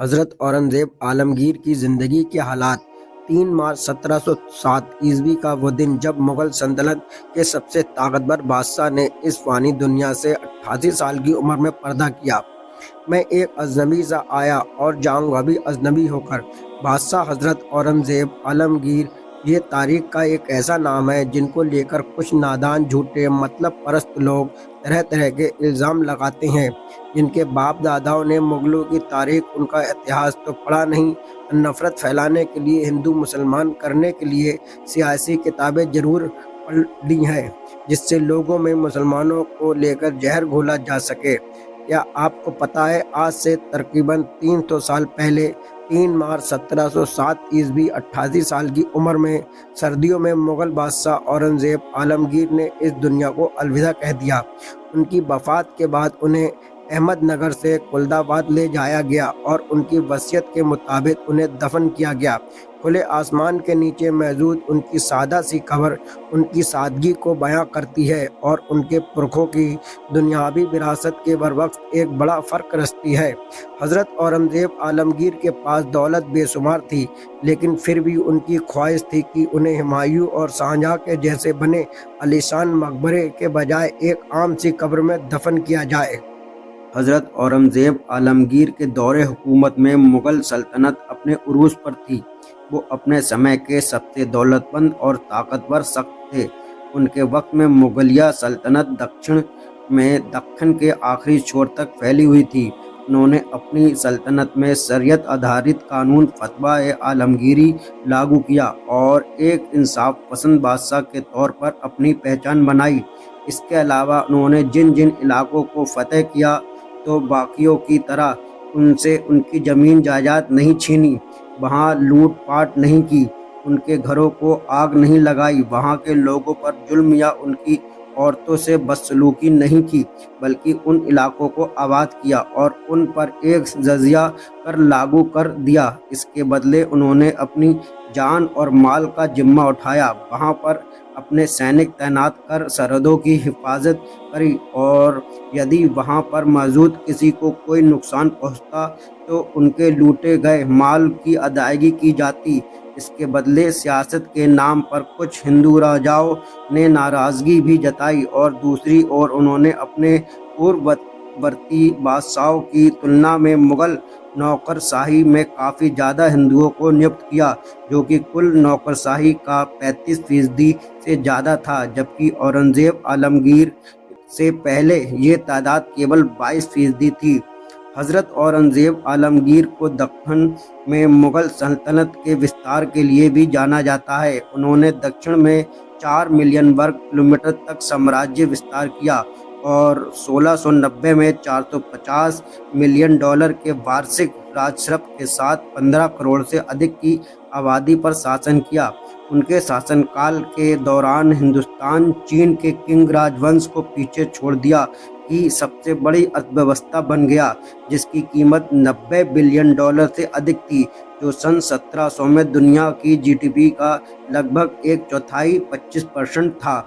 حضرت اورنگزیب عالمگیر کی زندگی کے حالات 3 مارچ 1707 کا وہ دن جب مغل سلطنت کے سب سے طاقتور بادشاہ نے اس فانی دنیا سے 88 سال کی عمر میں پردہ کیا۔ میں ایک اجنبی سا آیا اور جاؤں گا بھی اجنبی ہو کر۔ بادشاہ حضرت اورنگزیب عالمگیر یہ تاریخ کا ایک ایسا نام ہے جن کو لے کر کچھ نادان جھوٹے مطلب پرست لوگ طرح طرح کے الزام لگاتے ہیں۔ جن کے باپ داداؤں نے مغلوں کی تاریخ ان کا اتہاس تو پڑھا نہیں، نفرت پھیلانے کے لیے ہندو مسلمان کرنے کے لیے سیاسی کتابیں ضرور پڑھ لی ہیں جس سے لوگوں میں مسلمانوں کو لے کر زہر گھولا جا سکے۔ کیا آپ کو پتہ ہے آج سے تقریباً 300 سال پہلے 3 مارچ 1707 88 سال کی عمر میں سردیوں میں مغل بادشاہ اورنگزیب عالمگیر نے اس دنیا کو الوداع کہہ دیا۔ ان کی وفات کے بعد انہیں احمد نگر سے کلد آباد لے جایا گیا اور ان کی وصیت کے مطابق انہیں دفن کیا گیا۔ کھلے آسمان کے نیچے موجود ان کی سادہ سی قبر ان کی سادگی کو بیاں کرتی ہے اور ان کے پرکھوں کی دنیاوی وراثت کے برعکس ایک بڑا فرق رستی ہے۔ حضرت اورنگزیب عالمگیر کے پاس دولت بے شمار تھی، لیکن پھر بھی ان کی خواہش تھی کہ انہیں ہمایوں اور شاہجہاں کے جیسے بنے عالیشان مقبرے کے بجائے ایک عام سی قبر میں دفن کیا جائے۔ حضرت اورنگزیب عالمگیر کے دور حکومت میں مغل سلطنت اپنے عروج پر تھی۔ وہ اپنے سمے کے سب سے دولت مند اور طاقتور شخص تھے۔ ان کے وقت میں مغلیہ سلطنت دکن کے آخری چھور تک پھیلی ہوئی تھی۔ انہوں نے اپنی سلطنت میں شریعت آدھارت قانون فتویٰ عالمگیری لاگو کیا اور ایک انصاف پسند بادشاہ کے طور پر اپنی پہچان بنائی۔ اس کے علاوہ انہوں نے جن علاقوں کو فتح کیا تو باقیوں کی طرح ان سے ان کی زمین جائیداد نہیں چھینی، وہاں لوٹ پاٹ نہیں کی، ان کے گھروں کو آگ نہیں لگائی، وہاں کے لوگوں پر ظلم یا ان کی عورتوں سے بدسلوکی نہیں کی، بلکہ ان علاقوں کو آباد کیا اور ان پر ایک جزیہ کر لاگو کر دیا۔ اس کے بدلے انہوں نے اپنی جان اور مال کا ذمہ اٹھایا، وہاں پر اپنے سینک تعینات کر سرحدوں کی حفاظت کری اور یدی وہاں پر موجود کسی کو کوئی نقصان پہنچتا تو ان کے لوٹے گئے مال کی ادائیگی کی جاتی۔ اس کے بدلے سیاست کے نام پر کچھ ہندو راجاؤں نے ناراضگی بھی جتائی اور دوسری اور انہوں نے اپنے پورورتی بادشاہوں کی تلنا میں مغل نوکرشاہی میں کافی زیادہ ہندوؤں کو نیوکت کیا، جو کہ کل نوکرشاہی کا 35% سے زیادہ تھا، جبکہ اورنگزیب عالمگیر سے پہلے یہ تعداد کیول 22% تھی۔ حضرت اورنگزیب عالمگیر کو دکن میں مغل سلطنت کے وستار کے لیے بھی جانا جاتا ہے۔ انہوں نے دکن میں 4 ملین ورگ کلومیٹر تک سامراجیہ وستار کیا اور 1690 میں $450 ملین کے وارشک راجسرپ کے ساتھ 15 کروڑ سے ادھک کی آبادی پر شاسن کیا۔ ان کے شاسن کال کے دوران ہندوستان چین کے کنگ راج ونش کو پیچھے چھوڑ دیا کی سب سے بڑی ارتھ ویوستھا بن گیا، جس کی قیمت $90 بلین سے ادھک تھی، جو سن 1700 میں دنیا کی GDP کا لگ بھگ ایک چوتھائی 25% تھا۔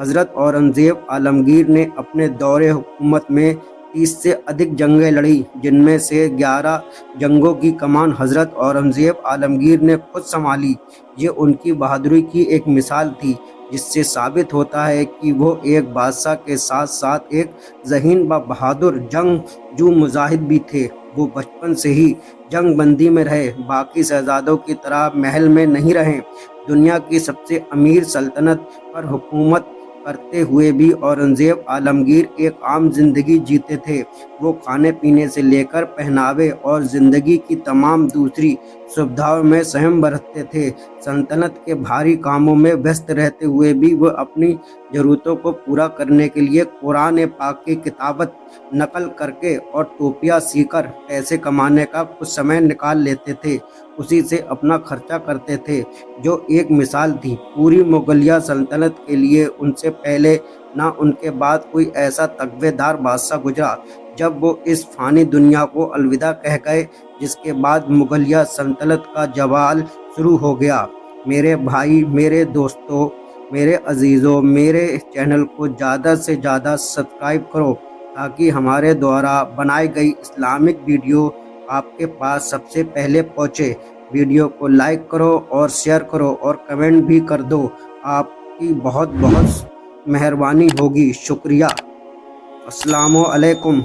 حضرت اورنگزیب عالمگیر نے اپنے دور حکومت میں 30 سے ادھک جنگیں لڑیں، جن میں سے 11 جنگوں کی کمان حضرت اورنگزیب عالمگیر نے خود سنبھالی۔ یہ ان کی بہادری کی ایک مثال تھی، جس سے ثابت ہوتا ہے کہ وہ ایک بادشاہ کے ساتھ ساتھ ایک ذہین و بہادر جنگجو مجاہد بھی تھے۔ وہ بچپن سے ہی جنگ بندی میں رہے، باقی شہزادوں کی طرح محل میں نہیں رہے۔ دنیا کی سب سے امیر سلطنت پر حکومت کرتے ہوئے بھی اورنگزیب عالمگیر ایک عام زندگی جیتے تھے۔ وہ کھانے پینے سے لے کر پہناوے اور زندگی کی تمام دوسری سویدھاؤں میں سہم برتتے تھے۔ سلطنت کے بھاری کاموں میں ویست رہتے ہوئے بھی وہ اپنی ضرورتوں کو پورا کرنے کے لیے قرآن پاک کی کتابت نقل کر کے اور ٹوپیاں سی کر پیسے کمانے کا کچھ سمے نکال لیتے تھے، اسی سے اپنا خرچہ کرتے تھے، جو ایک مثال تھی پوری مغلیہ سلطنت کے لیے۔ ان سے پہلے نہ ان کے بعد کوئی ایسا تقوی دار بادشاہ گزرا۔ جب وہ اس فانی دنیا کو الوداع کہہ گئے، جس کے بعد مغلیہ سلطنت کا زوال شروع ہو گیا۔ میرے بھائی، میرے دوستوں، میرے عزیزوں، میرے چینل کو زیادہ سے زیادہ سبسکرائب کرو تاکہ ہمارے دوارا بنائی گئی اسلامک ویڈیو آپ کے پاس سب سے پہلے پہنچے۔ ویڈیو کو لائک کرو اور شیئر کرو اور کمنٹ بھی کر دو۔ آپ کی بہت بہت مہربانی ہوگی۔ شکریہ۔ السلام علیکم۔